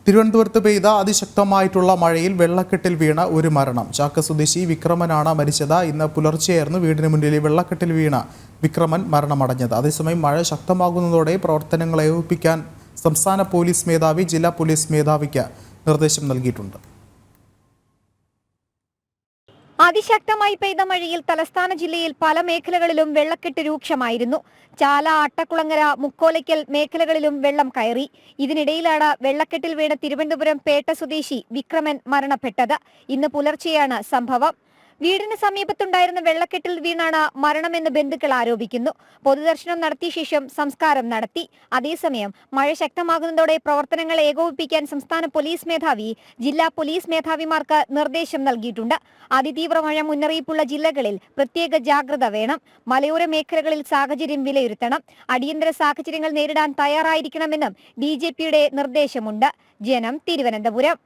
തിരുവനന്തപുരത്ത് പെയ്ത അതിശക്തമായിട്ടുള്ള മഴയിൽ വെള്ളക്കെട്ടിൽ വീണ ഒരു മരണം. ചാക്ക സ്വദേശി വിക്രമനാണ് മരിച്ചത്. ഇന്ന് പുലർച്ചെയായിരുന്നു വീടിന് മുന്നിൽ വെള്ളക്കെട്ടിൽ വീണ വിക്രമൻ മരണമടഞ്ഞത്. അതേസമയം മഴ ശക്തമാകുന്നതോടെ പ്രവർത്തനങ്ങൾ ഏകോപിപ്പിക്കാൻ സംസ്ഥാന പോലീസ് മേധാവി ജില്ലാ പോലീസ് മേധാവിക്ക് നിർദ്ദേശം നൽകിയിട്ടുണ്ട്. അതിശക്തമായി പെയ്ത മഴയിൽ തലസ്ഥാന ജില്ലയിൽ പല മേഖലകളിലും വെള്ളക്കെട്ട് രൂക്ഷമായിരുന്നു. ചാല, അട്ടക്കുളങ്ങര, മുക്കോലയ്ക്കൽ മേഖലകളിലും വെള്ളം കയറി. ഇതിനിടയിലാണ് വെള്ളക്കെട്ടിൽ വീണ തിരുവനന്തപുരം പേട്ട സ്വദേശി വിക്രമൻ മരണപ്പെട്ടത്. ഇന്ന് പുലർച്ചെയാണ് സംഭവം. വീടിന് സമീപത്തുണ്ടായിരുന്ന വെള്ളക്കെട്ടിൽ വീണാണ് മരണമെന്ന് ബന്ധുക്കൾ ആരോപിക്കുന്നു. പൊതുദർശനം നടത്തിയ ശേഷം സംസ്കാരം നടത്തി. അതേസമയം മഴ ശക്തമാകുന്നതോടെ പ്രവർത്തനങ്ങൾ ഏകോപിപ്പിക്കാൻ സംസ്ഥാന പോലീസ് മേധാവി ജില്ലാ പോലീസ് മേധാവിമാർക്ക് നിർദ്ദേശം നൽകിയിട്ടുണ്ട്. അതിതീവ്ര മഴ മുന്നറിയിപ്പുള്ള ജില്ലകളിൽ പ്രത്യേക ജാഗ്രത വേണം. മലയോര മേഖലകളിൽ സാഹചര്യം വിലയിരുത്തണം. അടിയന്തര സാഹചര്യങ്ങൾ നേരിടാൻ തയ്യാറായിരിക്കണമെന്നും DGPയുടെ നിർദ്ദേശമുണ്ട്. ജനം, തിരുവനന്തപുരം.